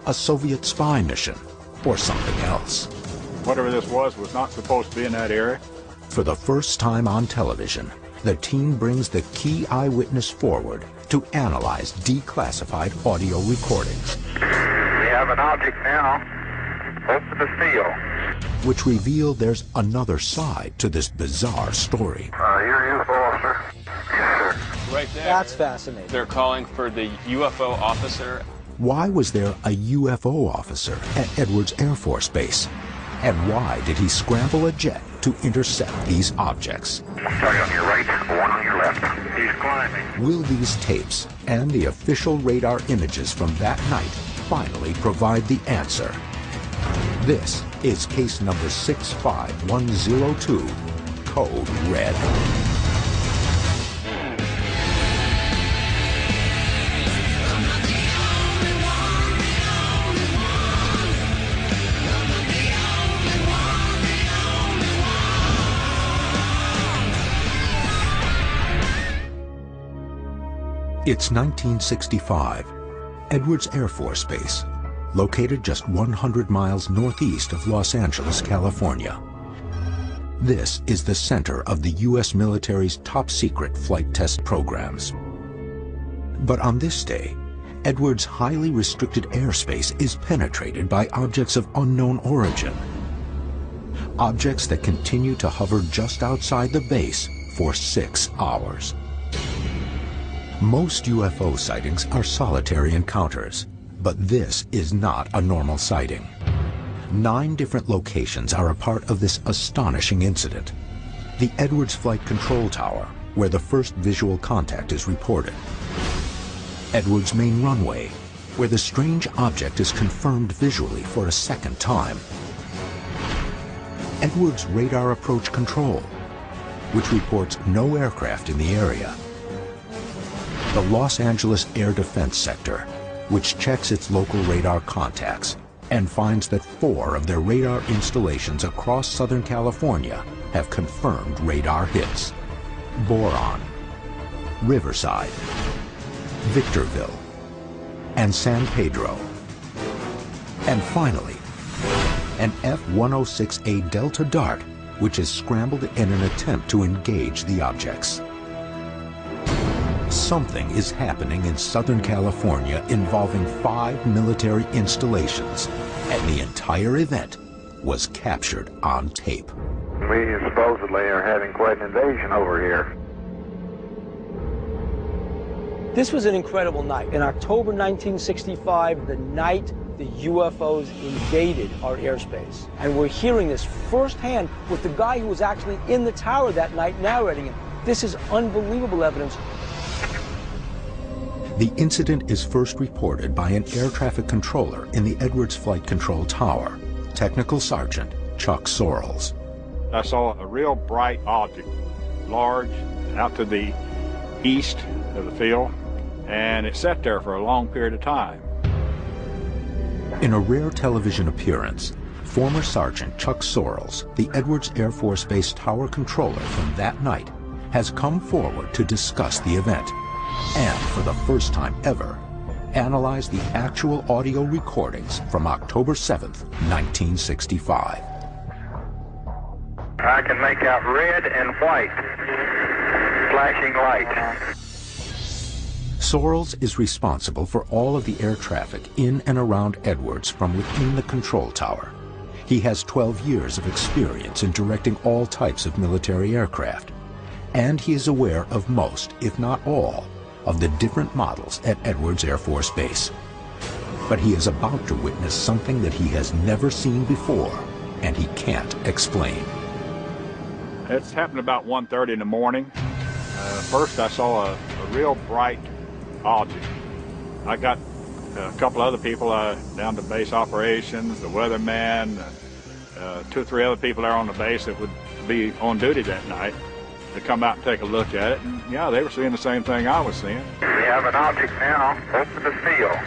a Soviet spy mission, or something else. Whatever this was not supposed to be in that area. For the first time on television, the team brings the key eyewitness forward to analyze declassified audio recordings. We have an object now, over the field. Which reveal there's another side to this bizarre story. You're UFO officer? Yes, sir. Right there. That's fascinating. They're calling for the UFO officer. Why was there a UFO officer at Edwards Air Force Base? And why did he scramble a jet to intercept these objects? Target on your right, one on your left. He's climbing. Will these tapes and the official radar images from that night finally provide the answer? This is case number 65102, Code Red. It's 1965, Edwards Air Force Base, located just 100 miles northeast of Los Angeles, California. This is the center of the U.S. military's top-secret flight test programs. But on this day, Edwards' highly restricted airspace is penetrated by objects of unknown origin. Objects that continue to hover just outside the base for 6 hours. Most UFO sightings are solitary encounters, but this is not a normal sighting. 9 different locations are a part of this astonishing incident. The Edwards Flight Control Tower, where the first visual contact is reported. Edwards main runway, where the strange object is confirmed visually for a second time. Edwards Radar Approach Control, which reports no aircraft in the area. The Los Angeles Air Defense Sector, which checks its local radar contacts and finds that 4 of their radar installations across Southern California have confirmed radar hits. Boron, Riverside, Victorville, and San Pedro. And finally, an F-106A Delta Dart, which is scrambled in an attempt to engage the objects. Something is happening in Southern California involving 5 military installations, and the entire event was captured on tape. We supposedly are having quite an invasion over here. This was an incredible night. In October 1965, the night the UFOs invaded our airspace. And we're hearing this firsthand with the guy who was actually in the tower that night narrating it. This is unbelievable evidence. The incident is first reported by an air traffic controller in the Edwards Flight Control Tower, Technical Sergeant Chuck Sorrells. I saw a real bright object, large, out to the east of the field, and it sat there for a long period of time. In a rare television appearance, former Sergeant Chuck Sorrells, the Edwards Air Force Base Tower controller from that night, has come forward to discuss the event and, for the first time ever, analyze the actual audio recordings from October 7th, 1965. I can make out red and white, flashing light. Sorrells is responsible for all of the air traffic in and around Edwards from within the control tower. He has 12 years of experience in directing all types of military aircraft, and he is aware of most, if not all, of the different models at Edwards Air Force Base. But he is about to witness something that he has never seen before, and he can't explain. It's happened about 1:30 in the morning. First I saw a real bright object. I got a couple other people down to base operations, the weatherman, 2 or 3 other people there on the base that would be on duty that night to come out and take a look at it. And yeah, they were seeing the same thing I was seeing. We have an object now over the field.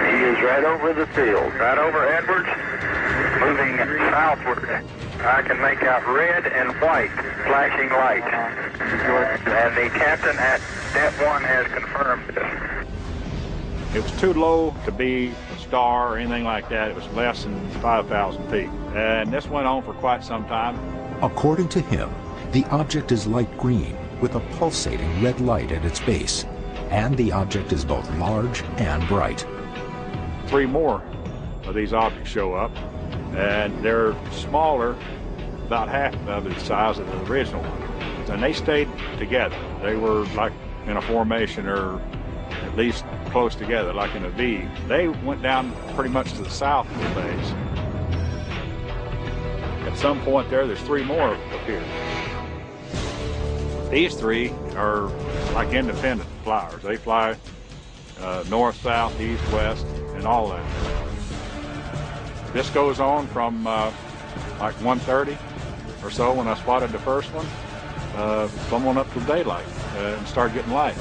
He is right over the field, right over Edwards, moving southward. I can make out red and white flashing light. And the captain at Step 1 has confirmed this. It was too low to be a star or anything like that. It was less than 5,000 feet. And this went on for quite some time. According to him, the object is light green with a pulsating red light at its base, and the object is both large and bright. 3 more of these objects show up, and they're smaller, about half of the size of the original one. And they stayed together. They were like in a formation, or at least close together, like in a V. They went down pretty much to the south of the base. At some point there's 3 more appeared. These 3 are like independent flyers. They fly north, south, east, west, and all that. This goes on from like 1:30 or so when I spotted the first one, someone up to daylight and started getting light.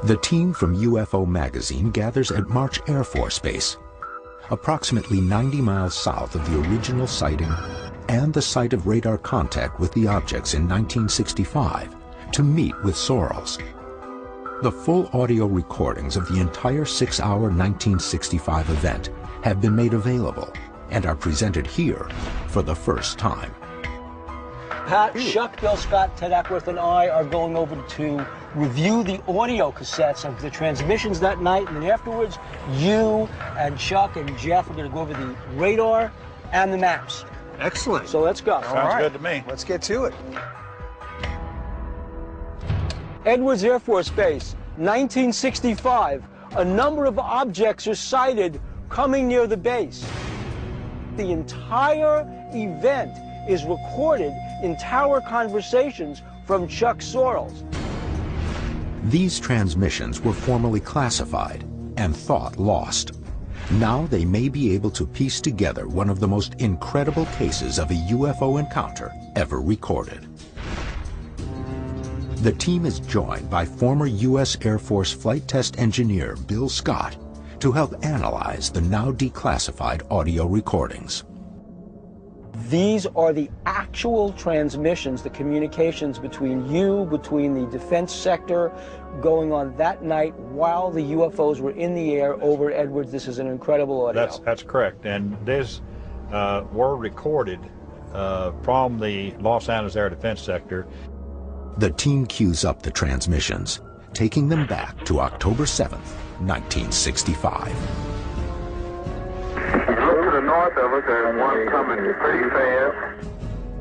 The team from UFO magazine gathers at March Air Force Base, approximately 90 miles south of the original sighting and the site of radar contact with the objects in 1965, to meet with Sorrells. The full audio recordings of the entire 6-hour 1965 event have been made available and are presented here for the first time. Pat, Chuck, Bill Scott, Ted Ackworth, and I are going over to review the audio cassettes of the transmissions that night, and then afterwards, you and Chuck and Jeff are going to go over the radar and the maps. Excellent. So let's go. Sounds good to me. Let's get to it. Edwards Air Force Base, 1965. A number of objects are sighted coming near the base. The entire event is recorded in tower conversations from Chuck Sorrells. These transmissions were formerly classified and thought lost. Now they may be able to piece together one of the most incredible cases of a UFO encounter ever recorded. The team is joined by former U.S. Air Force flight test engineer Bill Scott to help analyze the now declassified audio recordings. These are the actual transmissions, the communications between the defense sector going on that night while the UFOs were in the air over Edwards. This is an incredible audio. That's correct. And these were recorded from the Los Angeles Air Defense Sector. The team cues up the transmissions, taking them back to October 7th, 1965. Look to the north of us, there's one coming pretty fast.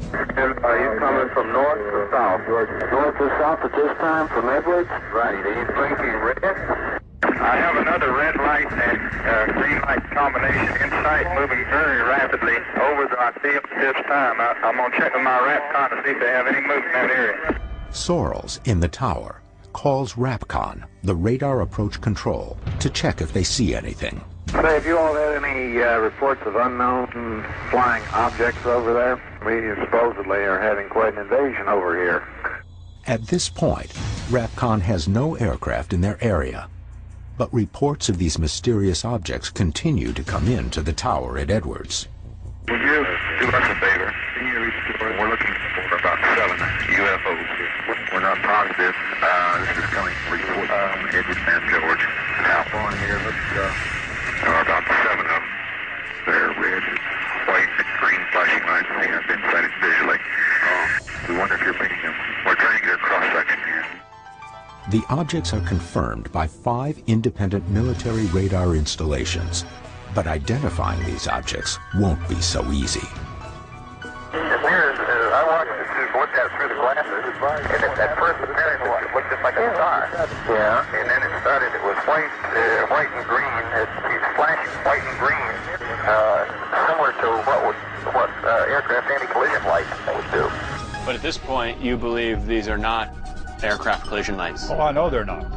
And he's coming from north to south. North to south at this time from Edwards? Right, he's blinking red. I have another red light and green light combination in sight, moving very rapidly over the field at this time. I'm going to check with my RAPCON to see if they have any movement in that area. Sorrells, in the tower, calls RAPCON, the radar approach control, to check if they see anything. Say, have you all had any reports of unknown flying objects over there? We supposedly are having quite an invasion over here. At this point, RAPCON has no aircraft in their area, but reports of these mysterious objects continue to come into the tower at Edwards. Would you do us a favor? We're looking for about 7 UFOs. We're not positive. This is coming from Edwards and George. How far in here? About 7 of them. They're red, white, and green flashing lights. They have been sighted visually. We wonder if you're making them. We're trying to get a cross-section here. The objects are confirmed by 5 independent military radar installations, but identifying these objects won't be so easy. I watched it look at through the glasses, and at first appearance it looked just like a star. Yeah. And then it started, it was white and green. It's flashing white and green, similar to what aircraft anti-collision lights would do. But at this point, you believe these are not aircraft collision lights? Oh, I know they're not.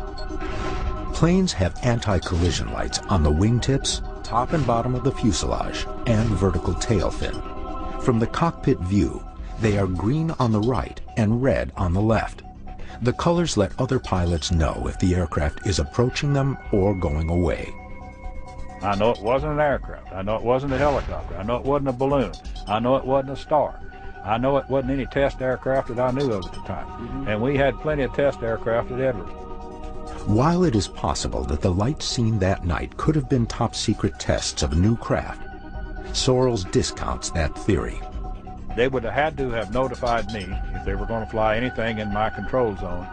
Planes have anti-collision lights on the wingtips, top and bottom of the fuselage, and vertical tail fin. From the cockpit view, they are green on the right and red on the left. The colors let other pilots know if the aircraft is approaching them or going away. I know it wasn't an aircraft. I know it wasn't a helicopter. I know it wasn't a balloon. I know it wasn't a star. I know it wasn't any test aircraft that I knew of at the time. And we had plenty of test aircraft at Edwards. While it is possible that the lights seen that night could have been top-secret tests of new craft, Sorrells discounts that theory. They would have had to have notified me if they were going to fly anything in my control zone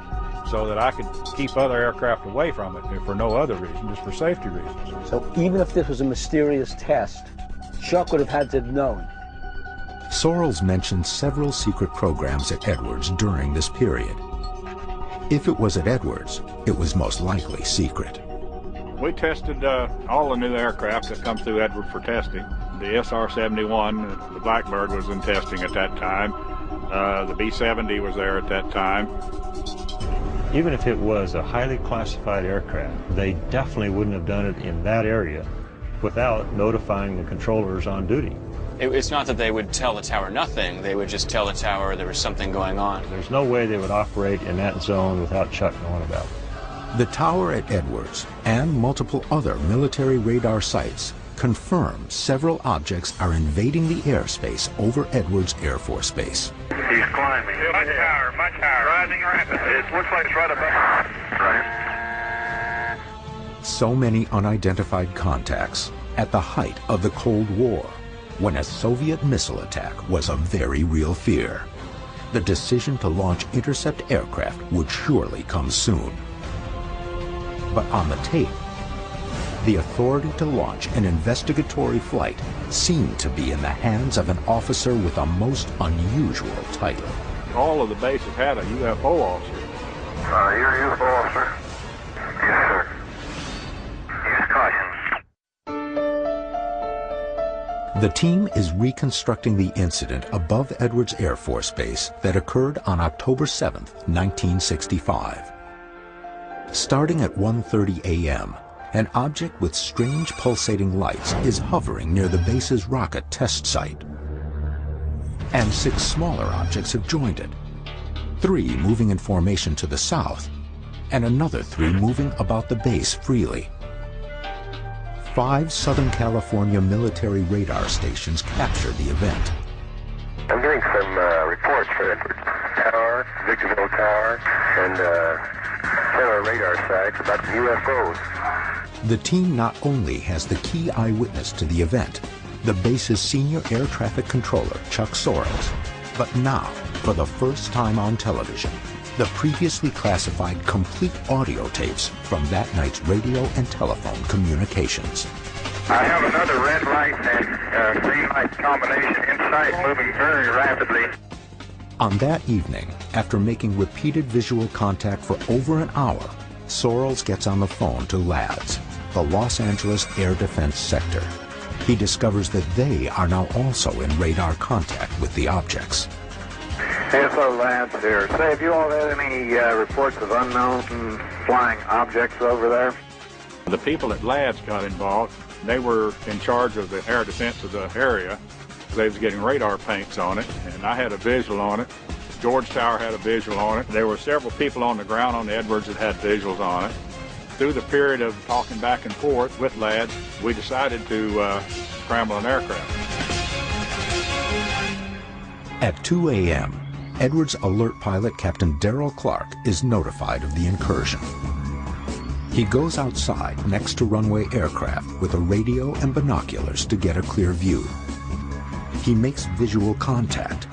so that I could keep other aircraft away from it, if for no other reason, just for safety reasons. So even if this was a mysterious test, Chuck would have had to have known. Sorrells mentioned several secret programs at Edwards during this period. If it was at Edwards, it was most likely secret. We tested all the new aircraft that come through Edwards for testing. The SR-71, the Blackbird, was in testing at that time. The B-70 was there at that time. Even if it was a highly classified aircraft, they definitely wouldn't have done it in that area without notifying the controllers on duty. It's not that they would tell the tower nothing. They would just tell the tower there was something going on. There's no way they would operate in that zone without Chuck knowing about it. The tower at Edwards and multiple other military radar sites confirm several objects are invading the airspace over Edwards Air Force Base. He's climbing. Much higher, rising rapidly. It looks like it's right above. Right. So many unidentified contacts at the height of the Cold War, when a Soviet missile attack was a very real fear. The decision to launch intercept aircraft would surely come soon. But on the tape, the authority to launch an investigatory flight seemed to be in the hands of an officer with a most unusual title. All of the bases had a UFO officer. You're a UFO officer? Yes, sir. Use caution. The team is reconstructing the incident above Edwards Air Force Base that occurred on October 7th, 1965. Starting at 1:30 a.m., an object with strange pulsating lights is hovering near the base's rocket test site. And 6 smaller objects have joined it. 3 moving in formation to the south, and another 3 moving about the base freely. 5 Southern California military radar stations capture the event. I'm getting some reports for Edwards Tower, Victorville Tower, and several radar sites about the UFOs. The team not only has the key eyewitness to the event, the base's senior air traffic controller, Chuck Sorrells, but now, for the first time on television, the previously classified complete audio tapes from that night's radio and telephone communications. I have another red light and green light combination in sight, moving very rapidly. On that evening, after making repeated visual contact for over an hour, Sorrells gets on the phone to LADS, the Los Angeles Air Defense Sector. He discovers that they are now also in radar contact with the objects. ASO Labs here. Say, have you all had any reports of unknown flying objects over there? The people at LADS got involved. They were in charge of the air defense of the area. They was getting radar paints on it, and I had a visual on it. George Tower had a visual on it. There were several people on the ground on the Edwards that had visuals on it. Through the period of talking back and forth with LADS, we decided to scramble an aircraft. At 2 a.m., Edwards alert pilot Captain Darrell Clark is notified of the incursion. He goes outside next to runway aircraft with a radio and binoculars to get a clear view. He makes visual contact.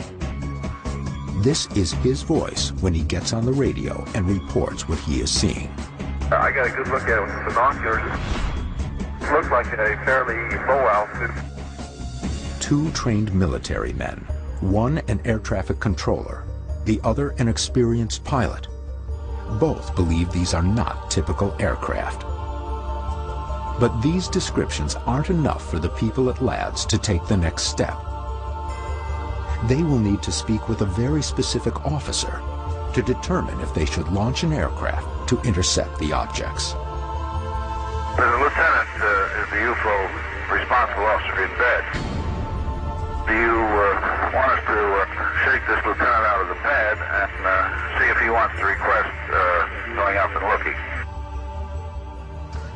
This is his voice when he gets on the radio and reports what he is seeing. I got a good look at it with the binoculars. It looks like a fairly low altitude. 2 trained military men, one an air traffic controller, the other an experienced pilot. Both believe these are not typical aircraft. But these descriptions aren't enough for the people at LADS to take the next step. They will need to speak with a very specific officer to determine if they should launch an aircraft to intercept the objects. The lieutenant is the UFO responsible officer in bed. Do you want us to shake this lieutenant out of the pad and see if he wants to request going up and looking?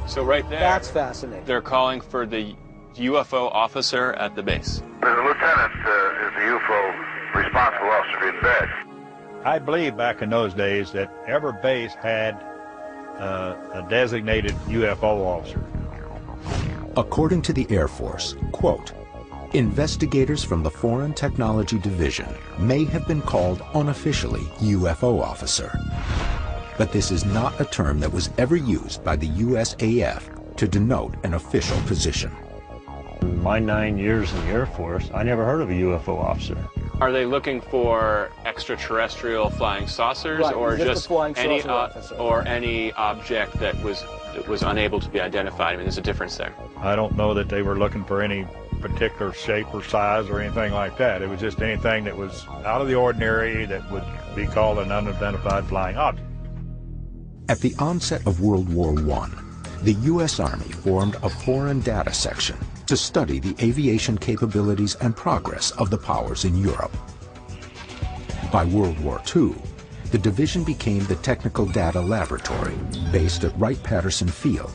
So right there, That's fascinating. they're calling for the UFO officer at the base. The lieutenant is the UFO responsible officer did best. I believe back in those days that every base had a designated UFO officer. According to the Air Force, quote, investigators from the Foreign Technology Division may have been called unofficially UFO officer. But this is not a term that was ever used by the USAF to denote an official position. In my 9 years in the Air Force, I never heard of a UFO officer. Are they looking for extraterrestrial flying saucers, Right, or just a flying any saucer officer. or any object that was unable to be identified? I mean, there's a difference there. I don't know that they were looking for any particular shape or size or anything like that. It was just anything that was out of the ordinary that would be called an unidentified flying object. At the onset of World War I, the U.S. Army formed a foreign data section to study the aviation capabilities and progress of the powers in Europe. By World War II, the division became the Technical Data Laboratory, based at Wright-Patterson Field.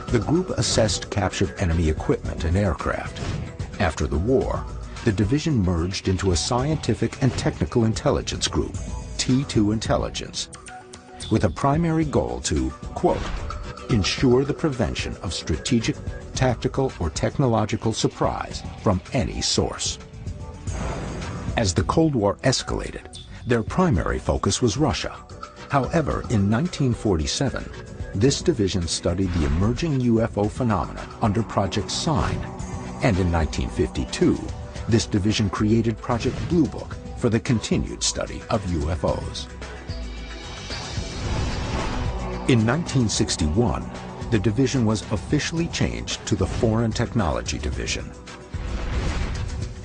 The group assessed captured enemy equipment and aircraft. After the war, the division merged into a Scientific and Technical Intelligence Group, T2 Intelligence, with a primary goal to, quote, ensure the prevention of strategic, tactical, or technological surprise from any source. As the Cold War escalated, their primary focus was Russia. However, in 1947, this division studied the emerging UFO phenomena under Project Sign, and in 1952, this division created Project Blue Book for the continued study of UFOs. In 1961, the division was officially changed to the Foreign Technology Division.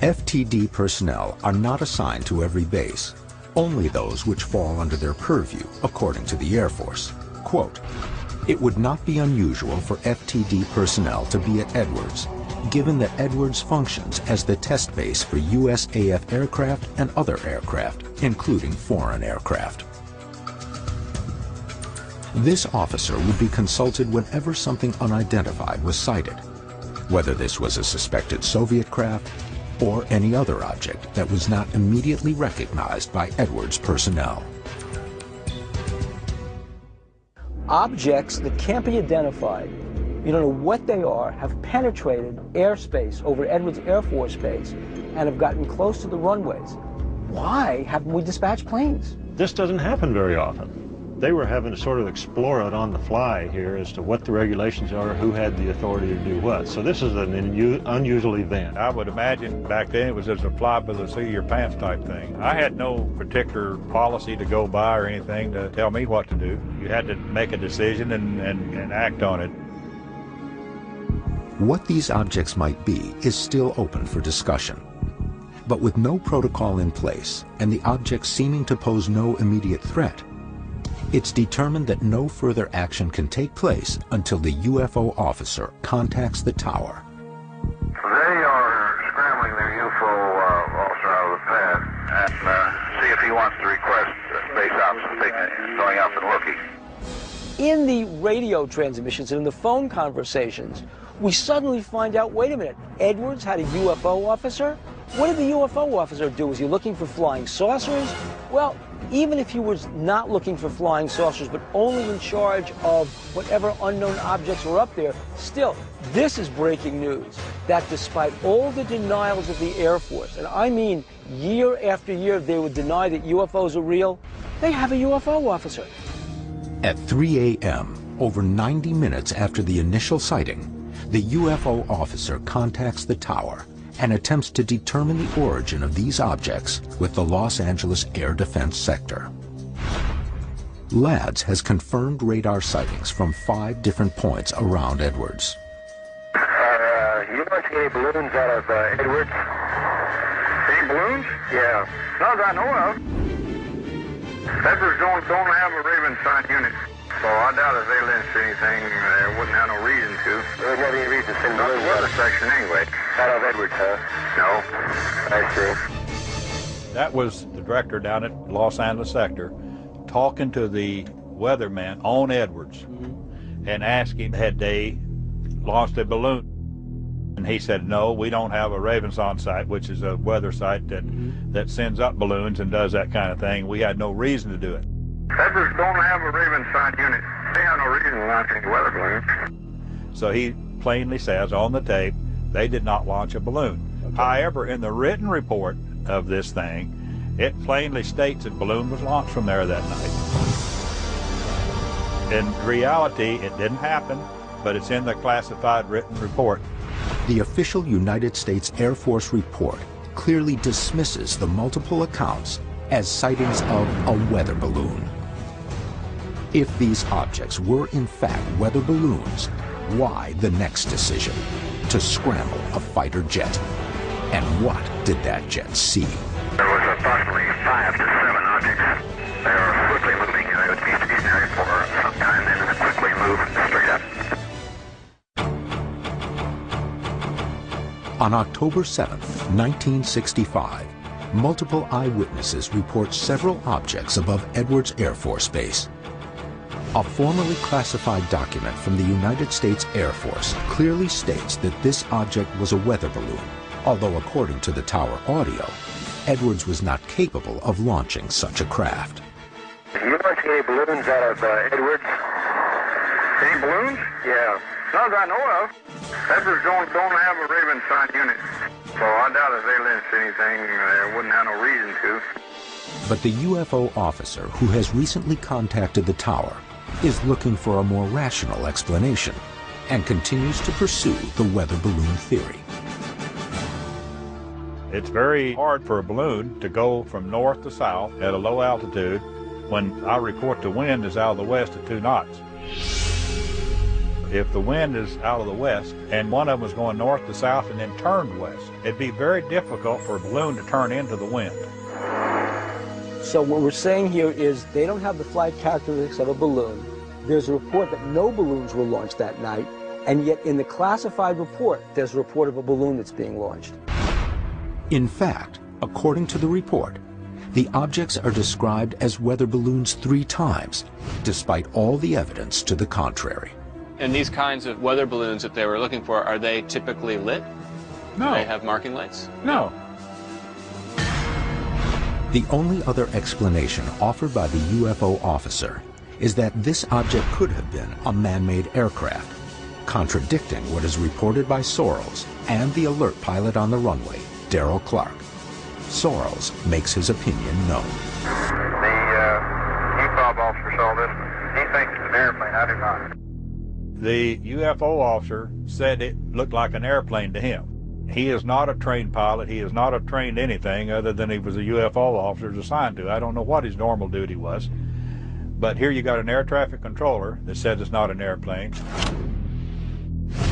FTD personnel are not assigned to every base, only those which fall under their purview, according to the Air Force. Quote, it would not be unusual for FTD personnel to be at Edwards, given that Edwards functions as the test base for USAF aircraft and other aircraft, including foreign aircraft. This officer would be consulted whenever something unidentified was sighted, whether this was a suspected Soviet craft or any other object that was not immediately recognized by Edwards personnel. Objects that can't be identified, you don't know what they are, have penetrated airspace over Edwards Air Force Base and have gotten close to the runways. Why haven't we dispatched planes? This doesn't happen very often. They were having to sort of explore it on the fly here as to what the regulations are, who had the authority to do what. So this is an unusual event. I would imagine back then it was just a fly by the seat of your pants type thing. I had no particular policy to go by or anything to tell me what to do. You had to make a decision and act on it. What these objects might be is still open for discussion. But with no protocol in place and the objects seeming to pose no immediate threat, it's determined that no further action can take place until the UFO officer contacts the tower. They are scrambling their UFO officer out of the pad and see if he wants to request base ops going up and looking. In the radio transmissions and in the phone conversations, we suddenly find out, wait a minute, Edwards had a UFO officer? What did the UFO officer do? Was he looking for flying saucers? Well, even if he was not looking for flying saucers, but only in charge of whatever unknown objects were up there, still, this is breaking news, that despite all the denials of the Air Force, and I mean year after year they would deny that UFOs are real, they have a UFO officer. At 3 a.m., over 90 minutes after the initial sighting, the UFO officer contacts the tower and attempts to determine the origin of these objects with the Los Angeles Air Defense Sector. LADS has confirmed radar sightings from 5 different points around Edwards. You want to get any balloons out of Edwards? Any balloons? Yeah. Not that I know of. Edwards don't have a Raven sign unit. So I doubt if they lynched anything, they wouldn't have no reason to. There wouldn't have any reason to send balloons. Not the weather section anyway. Out of Edwards, huh? No. I see. That was the director down at Los Angeles Sector talking to the weatherman on Edwards and asking had they launched a balloon. And he said, no, we don't have a Ravensson site, which is a weather site that sends up balloons and does that kind of thing. We had no reason to do it. Edwards don't have a Ravensson unit. They have no reason to launch any weather balloons. So he plainly says on the tape, they did not launch a balloon. Okay. However, in the written report of this thing, it plainly states that balloon was launched from there that night. In reality, it didn't happen, but it's in the classified written report. The official United States Air Force report clearly dismisses the multiple accounts as sightings of a weather balloon. If these objects were in fact weather balloons, why the next decision? To scramble a fighter jet. And what did that jet see? There was approximately 5 to 7 objects. They are quickly moving. They would be stationary for some time, then quickly move straight up. On October 7th, 1965, multiple eyewitnesses report several objects above Edwards Air Force Base. A formerly classified document from the United States Air Force clearly states that this object was a weather balloon, although according to the tower audio, Edwards was not capable of launching such a craft. Did you launch any balloons out of Edwards? Any balloons? Yeah. None that I know of. Edwards don't have a Ravensson unit, so I doubt if they launched anything. They wouldn't have no reason to. But the UFO officer who has recently contacted the tower is looking for a more rational explanation and continues to pursue the weather balloon theory. It's very hard for a balloon to go from north to south at a low altitude when I report the wind is out of the west at 2 knots. If the wind is out of the west and one of them was going north to south and then turned west, it'd be very difficult for a balloon to turn into the wind. So what we're saying here is they don't have the flight characteristics of a balloon. There's a report that no balloons were launched that night, and yet in the classified report, there's a report of a balloon that's being launched. In fact, according to the report, the objects are described as weather balloons 3 times, despite all the evidence to the contrary. And these kinds of weather balloons that they were looking for, are they typically lit? No. Do they have marking lights? No. The only other explanation offered by the UFO officer is that this object could have been a man-made aircraft, contradicting what is reported by Sorrells and the alert pilot on the runway, Darrell Clark. Sorrells makes his opinion known. The EFOB officer saw this. He thinks it's an airplane. I do not. The UFO officer said it looked like an airplane to him. He is not a trained pilot. He is not a trained anything other than he was a UFO officer assigned to. I don't know what his normal duty was. But here you got an air traffic controller that says it's not an airplane.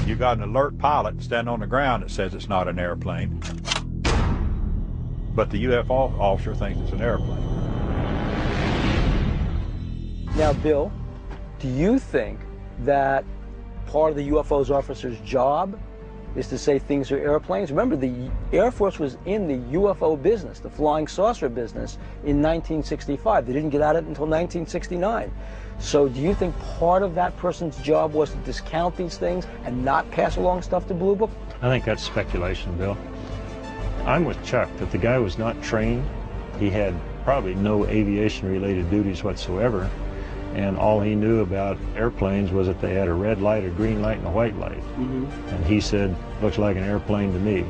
You got an alert pilot standing on the ground that says it's not an airplane. But the UFO officer thinks it's an airplane. Now, Bill, do you think that part of the UFO's officer's job is to say things are airplanes? Remember, the Air Force was in the UFO business, the flying saucer business, in 1965. They didn't get at it until 1969. So do you think part of that person's job was to discount these things and not pass along stuff to Blue Book? I think that's speculation, Bill. I'm with Chuck that the guy was not trained. He had probably no aviation-related duties whatsoever. And all he knew about airplanes was that they had a red light, a green light, and a white light. And he said, looks like an airplane to me.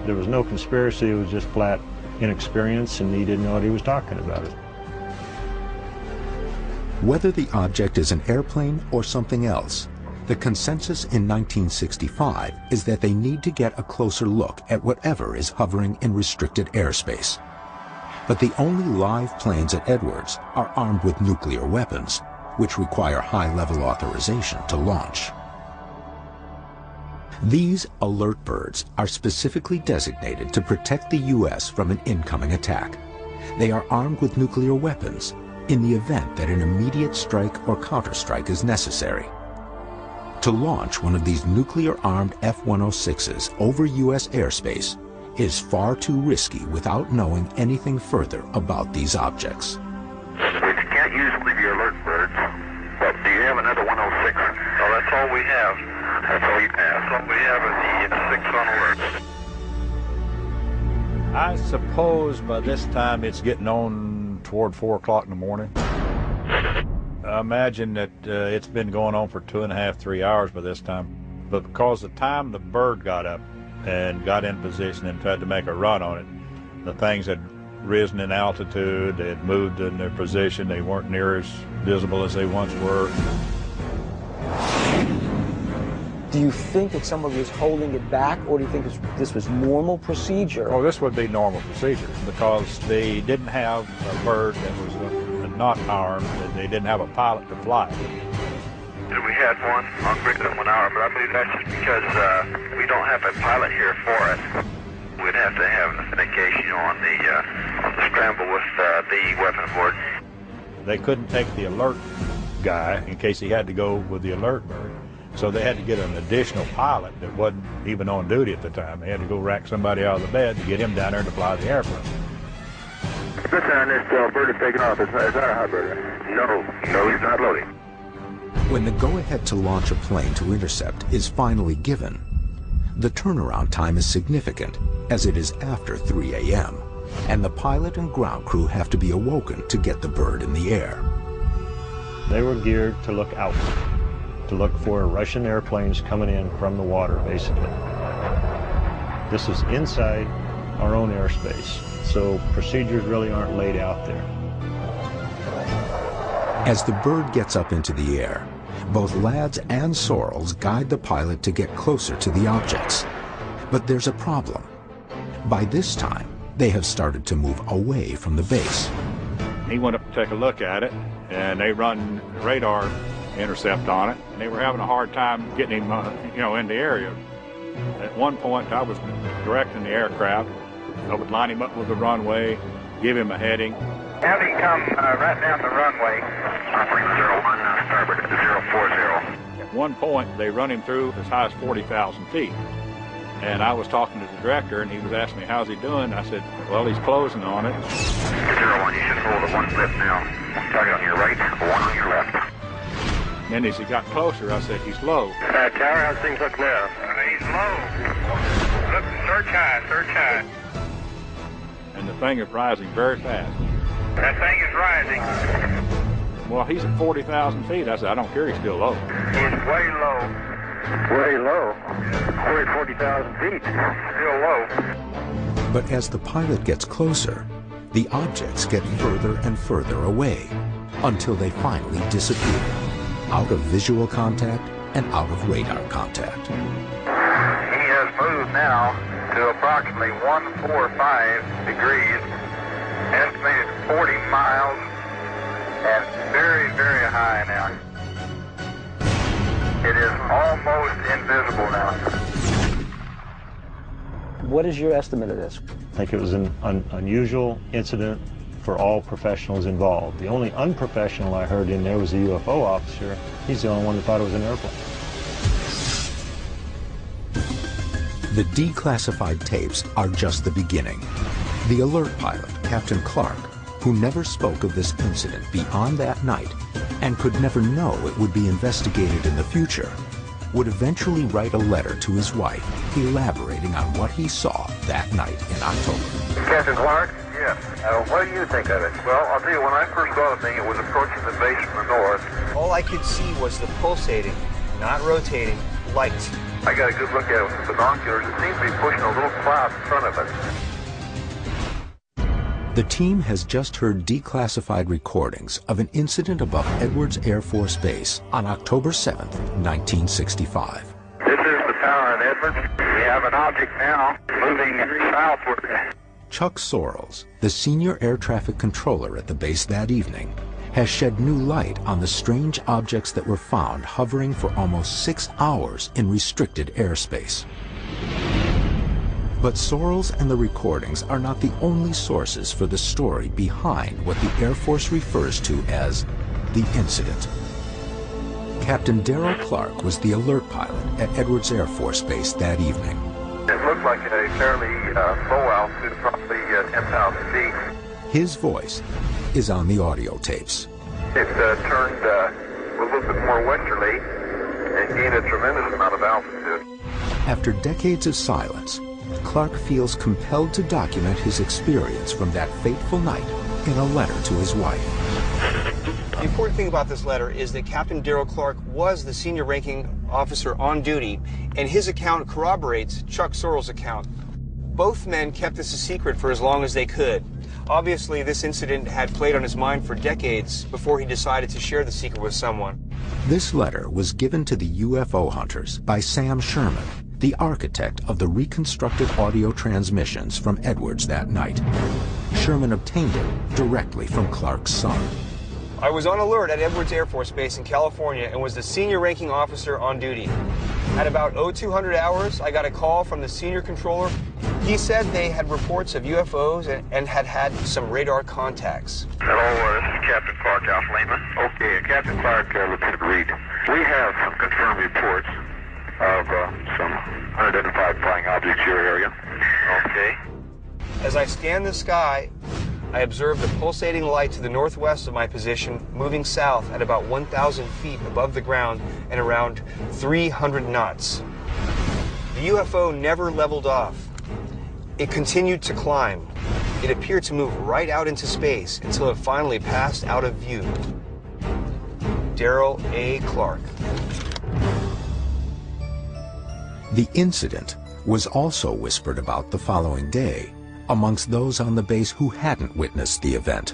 There was no conspiracy, it was just flat inexperience, and he didn't know what he was talking about. Whether the object is an airplane or something else, the consensus in 1965 is that they need to get a closer look at whatever is hovering in restricted airspace. But the only live planes at Edwards are armed with nuclear weapons, which require high-level authorization to launch. These alert birds are specifically designated to protect the U.S. from an incoming attack. They are armed with nuclear weapons in the event that an immediate strike or counterstrike is necessary. To launch one of these nuclear-armed F-106s over U.S. airspace is far too risky without knowing anything further about these objects. We can't use one of your alert birds, but do you have another 106? Oh, that's all we have. That's all you have. That's all we have is the suppose by this time it's getting on toward 4 o'clock in the morning. I imagine that it's been going on for 2.5, 3 hours by this time. But because the time the bird got up and got in position and tried to make a run on it, the things had risen in altitude, they had moved in their position, they weren't near as visible as they once were. Do you think that somebody was holding it back, or do you think this was normal procedure? Oh, this would be normal procedure because they didn't have a bird that was not armed, and they didn't have a pilot to fly it. We had one on greater than 1 hour, but I believe that's just because we don't have a pilot here for it. We'd have to have an authentication on the scramble with the weapon aboard. They couldn't take the alert guy in case he had to go with the alert bird. So they had to get an additional pilot that wasn't even on duty at the time. They had to go rack somebody out of the bed to get him down there to fly the airplane. Listen, this bird is taking off. Is that a hot bird? No, he's not loading. When the go-ahead to launch a plane to intercept is finally given, the turnaround time is significant, as it is after 3 a.m., and the pilot and ground crew have to be awoken to get the bird in the air. They were geared to look out, to look for Russian airplanes coming in from the water, basically. This is inside our own airspace, so procedures really aren't laid out there. As the bird gets up into the air, both Lads and Sorrells guide the pilot to get closer to the objects. But there's a problem. By this time, they have started to move away from the base. He went up to take a look at it, and they run radar intercept on it, and they were having a hard time getting him, in the area. At one point, I was directing the aircraft. I would line him up with the runway, give him a heading. Have him come right down the runway. Operator 01, starboard 040. At one point, they run him through as high as 40,000 feet. And I was talking to the director, and he was asking me, how's he doing? I said, well, he's closing on it. 01, you should hold at one flip now. Target on your right, one on your left. And as he got closer, I said, he's low. Tower, how's things look now? He's low. Look, search high, search high. And the thing is rising very fast. That thing is rising. Well, he's at 40,000 feet. I said, I don't care, he's still low. He's way low. Way low. We're at 40,000 feet. Still low. But as the pilot gets closer, the objects get further and further away until they finally disappear, out of visual contact and out of radar contact. He has moved now to approximately 145 degrees, estimated 40 miles, and very, very high now. It is almost invisible now. What is your estimate of this? I think it was an unusual incident for all professionals involved. The only unprofessional I heard in there was a UFO officer. He's the only one that thought it was an airplane. The declassified tapes are just the beginning. The alert pilot, Captain Clark, who never spoke of this incident beyond that night and could never know it would be investigated in the future, would eventually write a letter to his wife elaborating on what he saw that night in October. Captain Clark? Yes. What do you think of it? Well, I'll tell you, when I first saw the thing, it was approaching the base from the north. All I could see was the pulsating, not rotating, light. I got a good look at it with binoculars. It seems to be pushing a little cloud in front of it. The team has just heard declassified recordings of an incident above Edwards Air Force Base on October 7th, 1965. This is the tower in Edwards. We have an object now moving southward. Chuck Sorrells, the senior air traffic controller at the base that evening, has shed new light on the strange objects that were found hovering for almost 6 hours in restricted airspace. But Sorrells and the recordings are not the only sources for the story behind what the Air Force refers to as the incident. Captain Darrell Clark was the alert pilot at Edwards Air Force Base that evening. It looked like a fairly low altitude, probably 10,000 feet. His voice is on the audio tapes. It turned a little bit more westerly and gained a tremendous amount of altitude. After decades of silence, Clark feels compelled to document his experience from that fateful night in a letter to his wife. The important thing about this letter is that Captain Darrell Clark was the senior ranking officer on duty, and his account corroborates Chuck Sorrell's account. Both men kept this a secret for as long as they could. Obviously, this incident had played on his mind for decades before he decided to share the secret with someone. This letter was given to the UFO hunters by Sam Sherman, the architect of the reconstructed audio transmissions from Edwards that night. Sherman obtained it directly from Clark's son. I was on alert at Edwards Air Force Base in California and was the senior ranking officer on duty. At about 0200 hours, I got a call from the senior controller. He said they had reports of UFOs and had had some radar contacts. Hello, this is Captain Clark, Alpha Lima. Okay, Captain Clark, Lieutenant Reed. We have some confirmed reports of some unidentified flying objects in your area. Okay. As I scanned the sky, I observed a pulsating light to the northwest of my position, moving south at about 1,000 feet above the ground and around 300 knots. The UFO never leveled off. It continued to climb. It appeared to move right out into space until it finally passed out of view. Darrell A. Clark. The incident was also whispered about the following day amongst those on the base who hadn't witnessed the event.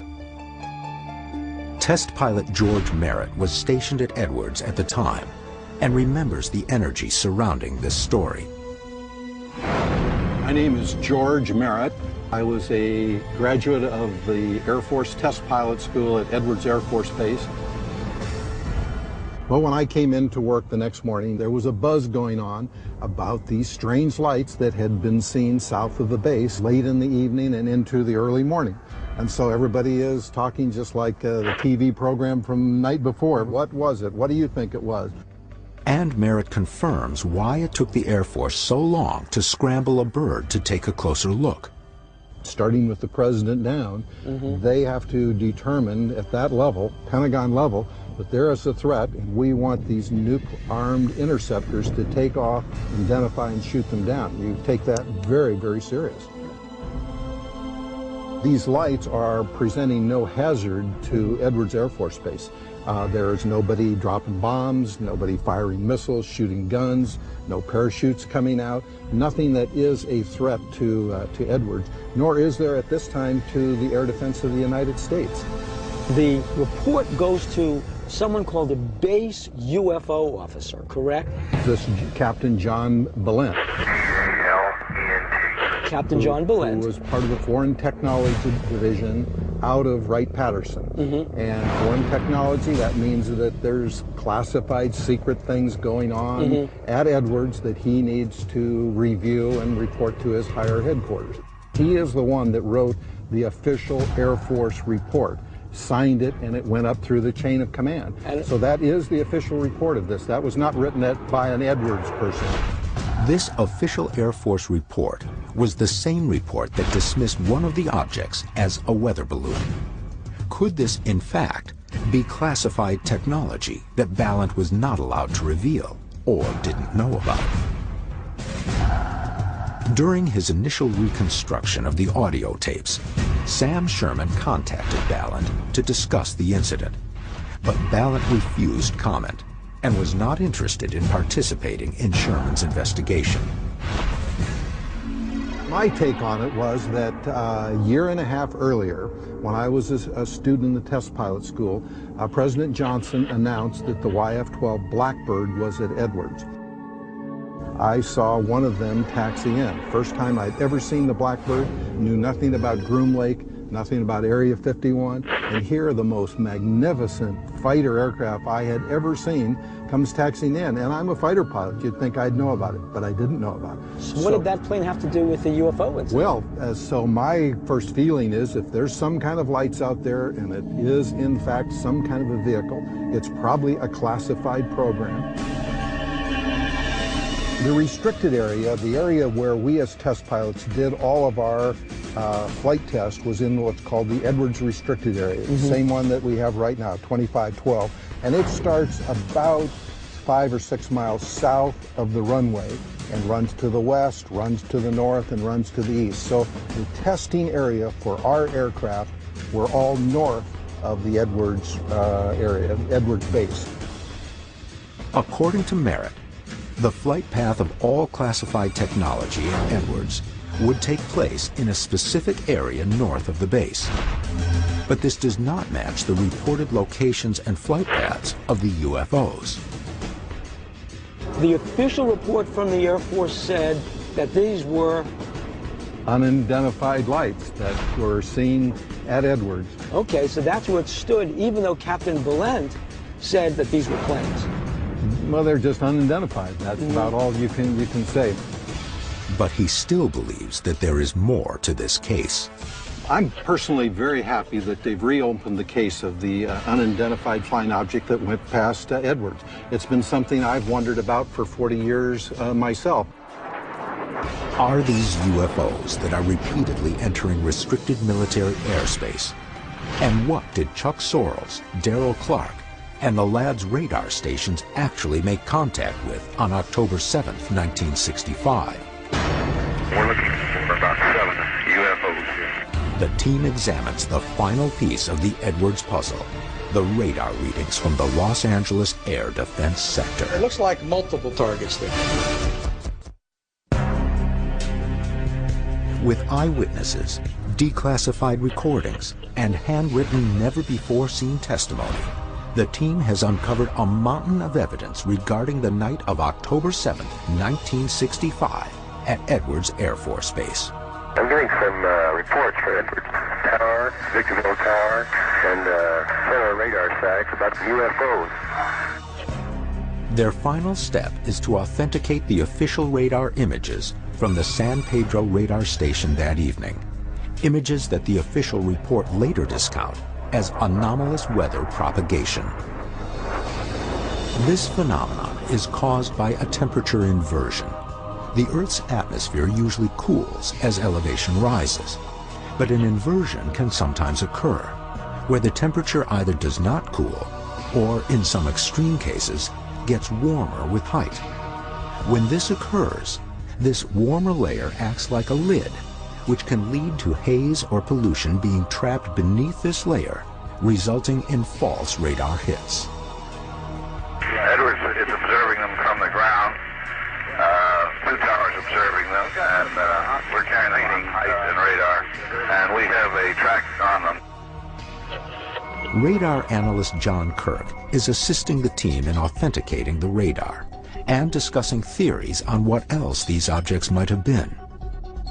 Test pilot George Merritt was stationed at Edwards at the time and remembers the energy surrounding this story. My name is George Merritt. I was a graduate of the Air Force Test Pilot School at Edwards Air Force Base. Well, when I came into work the next morning, there was a buzz going on about these strange lights that had been seen south of the base late in the evening and into the early morning. And so everybody is talking just like the TV program from the night before. What was it? What do you think it was? And Merritt confirms why it took the Air Force so long to scramble a bird to take a closer look. Starting with the president down, they have to determine at that level, Pentagon level, that there is a threat and we want these nuke-armed interceptors to take off, identify, and shoot them down. You take that very, very serious. These lights are presenting no hazard to Edwards Air Force Base. There's nobody dropping bombs, nobody firing missiles, shooting guns, no parachutes coming out, nothing that is a threat to Edwards, nor is there at this time to the air defense of the United States. The report goes to someone called a base UFO officer, correct? This Captain John Balint. Captain John Balint. Who was part of the Foreign Technology Division out of Wright-Patterson. And foreign technology, that means that there's classified secret things going on at Edwards that he needs to review and report to his higher headquarters. He is the one that wrote the official Air Force report, signed it, and it went up through the chain of command. So that is the official report of this. That was not written by an Edwards person. This official Air Force report was the same report that dismissed one of the objects as a weather balloon. Could this, in fact, be classified technology that Balint was not allowed to reveal or didn't know about? During his initial reconstruction of the audio tapes, Sam Sherman contacted Balint to discuss the incident, but Balint refused comment and was not interested in participating in Sherman's investigation. My take on it was that a year and a half earlier, when I was a student in the test pilot school, President Johnson announced that the YF-12 Blackbird was at Edwards. I saw one of them taxi in. First time I'd ever seen the Blackbird, knew nothing about Groom Lake, nothing about Area 51, and here the most magnificent fighter aircraft I had ever seen comes taxiing in, and I'm a fighter pilot. You'd think I'd know about it, but I didn't know about it. So what did that plane have to do with the UFO incident? Well, so my first feeling is if there's some kind of lights out there, and it is in fact some kind of a vehicle, it's probably a classified program. The restricted area, the area where we as test pilots did all of our flight test, was in what's called the Edwards restricted area, the same one that we have right now, 2512. And it starts about 5 or 6 miles south of the runway and runs to the west, runs to the north, and runs to the east. So the testing area for our aircraft were all north of the Edwards area, Edwards base. According to Merritt, the flight path of all classified technology at Edwards would take place in a specific area north of the base. But this does not match the reported locations and flight paths of the UFOs. The official report from the Air Force said that these were unidentified lights that were seen at Edwards. Okay, so that's where it stood, even though Captain Valent said that these were planes. Well, they're just unidentified. That's about all you can say. But he still believes that there is more to this case. I'm personally very happy that they've reopened the case of the unidentified flying object that went past Edwards. It's been something I've wondered about for 40 years myself. Are these UFOs that are repeatedly entering restricted military airspace? And what did Chuck Sorrells, Darrell Clark, and the lab's radar stations actually make contact with on October 7th, 1965? We're looking for about 7 UFOs. The team examines the final piece of the Edwards puzzle, the radar readings from the Los Angeles Air Defense Sector. It looks like multiple targets there. With eyewitnesses, declassified recordings, and handwritten, never-before-seen testimony, the team has uncovered a mountain of evidence regarding the night of October 7th, 1965, at Edwards Air Force Base. I'm getting some reports for Edwards Tower, Victorville Tower, and several radar sites about UFOs. Their final step is to authenticate the official radar images from the San Pedro radar station that evening. Images that the official report later discount as anomalous weather propagation. This phenomenon is caused by a temperature inversion. The Earth's atmosphere usually cools as elevation rises, but an inversion can sometimes occur, where the temperature either does not cool, or in some extreme cases, gets warmer with height. When this occurs, this warmer layer acts like a lid, which can lead to haze or pollution being trapped beneath this layer, resulting in false radar hits. Edwards is observing them from the ground. 2 towers observing them, and we're carrying height and radar, and we have a track on them. Radar analyst John Kirk is assisting the team in authenticating the radar and discussing theories on what else these objects might have been.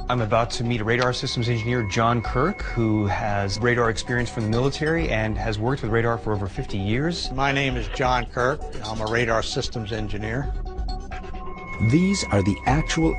I'm about to meet a radar systems engineer, John Kirk, who has radar experience from the military and has worked with radar for over 50 years. My name is John Kirk. I'm a radar systems engineer. These are the actual